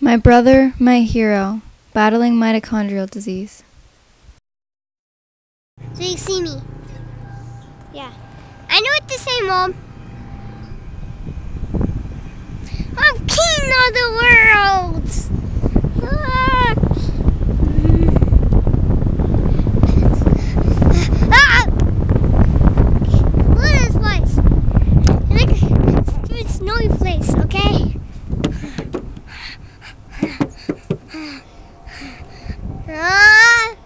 My brother, my hero, battling mitochondrial disease. So you see me? Yeah. I know what to say, Mom. I'm king of the world! Ah! Ah! Look at this place. It's like a snowy place, okay? Ah!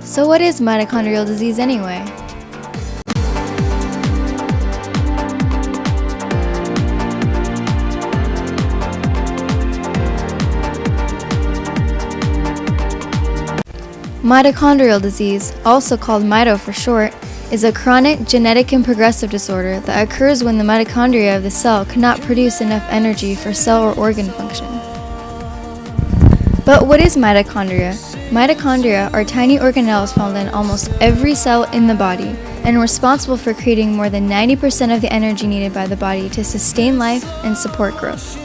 So what is mitochondrial disease anyway? Mitochondrial disease, also called Mito for short, is a chronic, genetic and progressive disorder that occurs when the mitochondria of the cell cannot produce enough energy for cell or organ function. But what is mitochondria? Mitochondria are tiny organelles found in almost every cell in the body and responsible for creating more than 90% of the energy needed by the body to sustain life and support growth.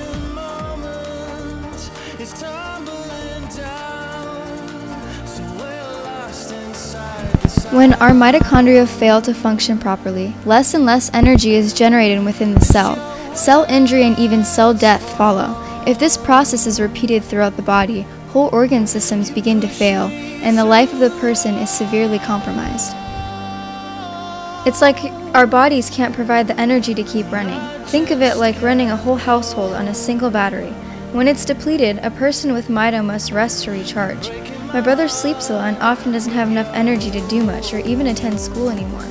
When our mitochondria fail to function properly, less and less energy is generated within the cell. Cell injury and even cell death follow. If this process is repeated throughout the body, whole organ systems begin to fail, and the life of the person is severely compromised. It's like our bodies can't provide the energy to keep running. Think of it like running a whole household on a single battery. When it's depleted, a person with Mito must rest to recharge. My brother sleeps a lot and often doesn't have enough energy to do much or even attend school anymore.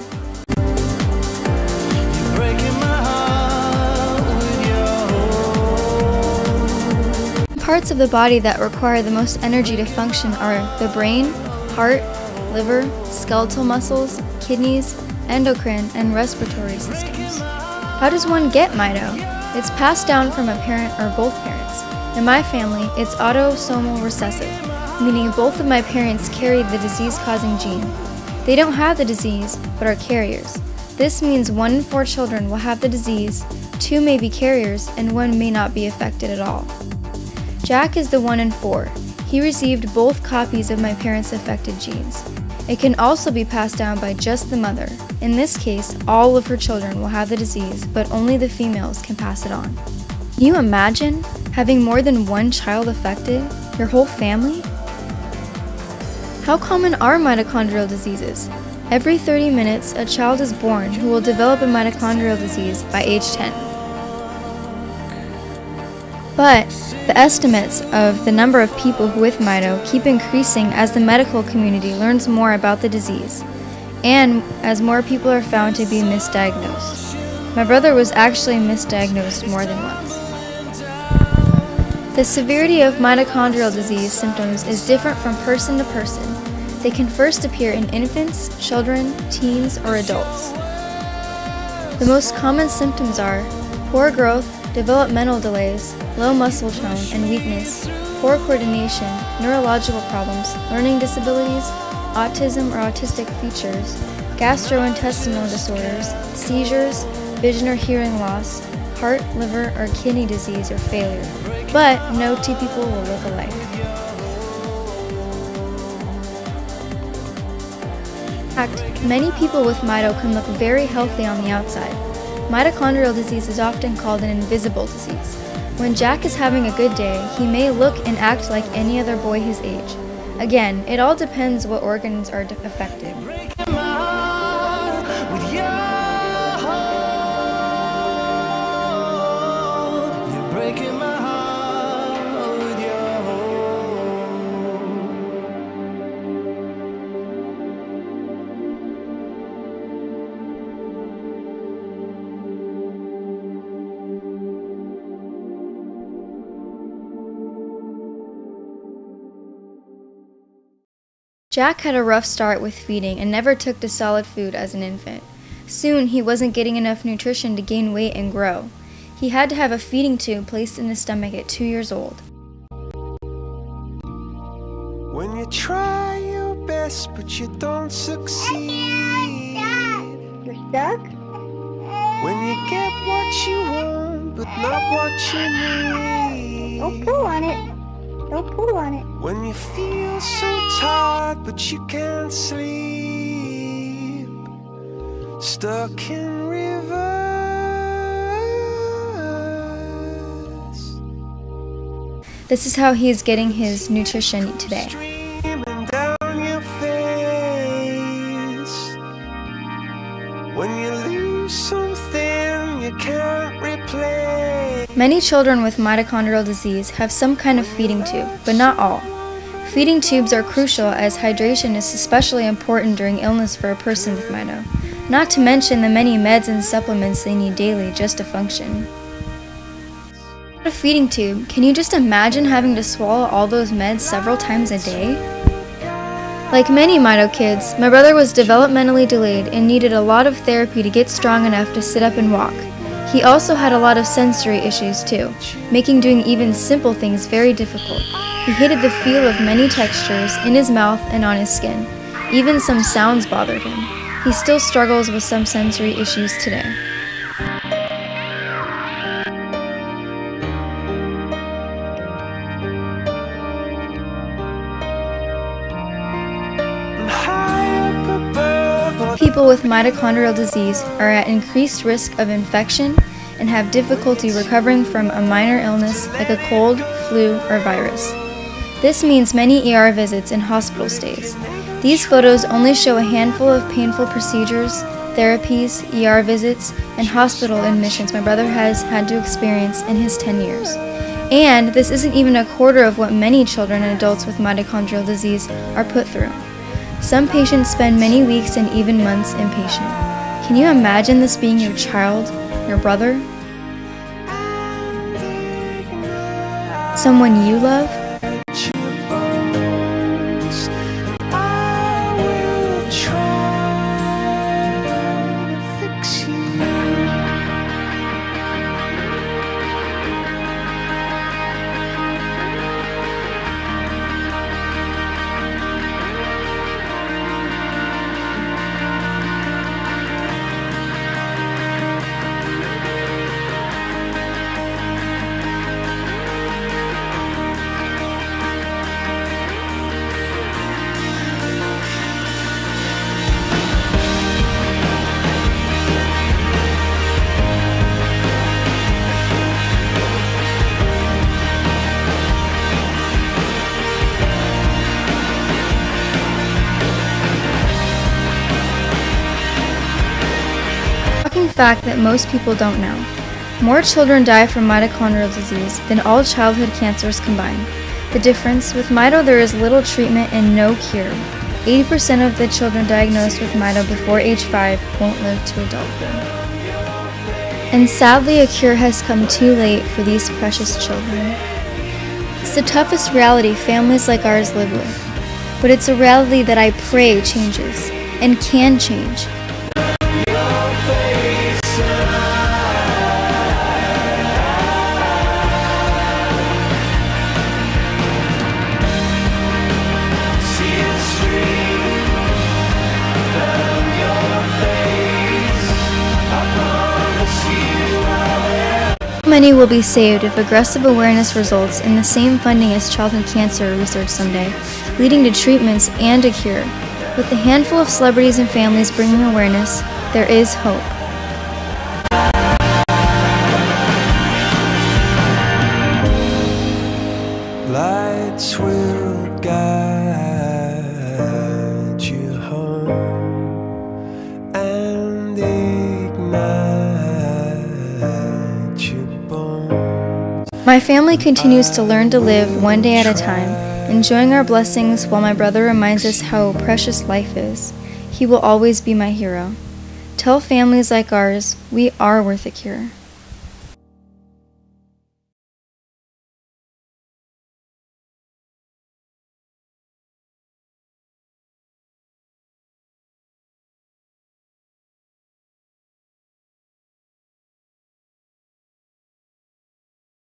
Parts of the body that require the most energy to function are the brain, heart, liver, skeletal muscles, kidneys, endocrine, and respiratory systems. How does one get Mito? It's passed down from a parent or both parents. In my family, it's autosomal recessive, meaning both of my parents carried the disease-causing gene. They don't have the disease, but are carriers. This means 1 in 4 children will have the disease, 2 may be carriers, and 1 may not be affected at all. Jack is the 1 in 4. He received both copies of my parents' affected genes. It can also be passed down by just the mother. In this case, all of her children will have the disease, but only the females can pass it on. Can you imagine having more than 1 child affected? Your whole family? How common are mitochondrial diseases? Every 30 minutes, a child is born who will develop a mitochondrial disease by age 10. But the estimates of the number of people with Mito keep increasing as the medical community learns more about the disease, and as more people are found to be misdiagnosed. My brother was actually misdiagnosed more than once. The severity of mitochondrial disease symptoms is different from person to person. They can first appear in infants, children, teens, or adults. The most common symptoms are poor growth, developmental delays, low muscle tone and weakness, poor coordination, neurological problems, learning disabilities, autism or autistic features, gastrointestinal disorders, seizures, vision or hearing loss, heart, liver, or kidney disease or failure. But no 2 people will look alike. In fact, many people with Mito can look very healthy on the outside. Mitochondrial disease is often called an invisible disease. When Jack is having a good day, he may look and act like any other boy his age. Again, it all depends what organs are affected. Jack had a rough start with feeding and never took to solid food as an infant. Soon, he wasn't getting enough nutrition to gain weight and grow. He had to have a feeding tube placed in his stomach at 2 years old. When you try your best but you don't succeed, You're stuck? when you get what you want but not what you need, Don't pull on it. Don't pull on it. when you feel so tired but you can't sleep, stuck in reverse. This is how he is getting his nutrition today. Streaming down your face. When you lose something you can't replace. Many children with mitochondrial disease have some kind of feeding tube, but not all. Feeding tubes are crucial as hydration is especially important during illness for a person with Mito, not to mention the many meds and supplements they need daily just to function. A feeding tube, can you just imagine having to swallow all those meds several times a day? Like many Mito kids, my brother was developmentally delayed and needed a lot of therapy to get strong enough to sit up and walk. He also had a lot of sensory issues too, making doing even simple things very difficult. He hated the feel of many textures in his mouth and on his skin. Even some sounds bothered him. He still struggles with some sensory issues today. People with mitochondrial disease are at increased risk of infection and have difficulty recovering from a minor illness like a cold, flu, or virus. This means many ER visits and hospital stays. These photos only show a handful of painful procedures, therapies, ER visits, and hospital admissions my brother has had to experience in his 10 years. And this isn't even a quarter of what many children and adults with mitochondrial disease are put through. Some patients spend many weeks and even months inpatient. Can you imagine this being your child, your brother? Someone you love? Fact that most people don't know. More children die from mitochondrial disease than all childhood cancers combined. The difference, with Mito there is little treatment and no cure. 80% of the children diagnosed with Mito before age 5 won't live to adulthood. And sadly, a cure has come too late for these precious children. It's the toughest reality families like ours live with, but it's a reality that I pray changes, and can change. Many will be saved if aggressive awareness results in the same funding as childhood cancer research someday, leading to treatments and a cure. With a handful of celebrities and families bringing awareness, there is hope. Lights will guide you home and ignite your bones. My family continues to learn to live one day at a time, enjoying our blessings while my brother reminds us how precious life is. He will always be my hero. Tell families like ours, we are worth a cure.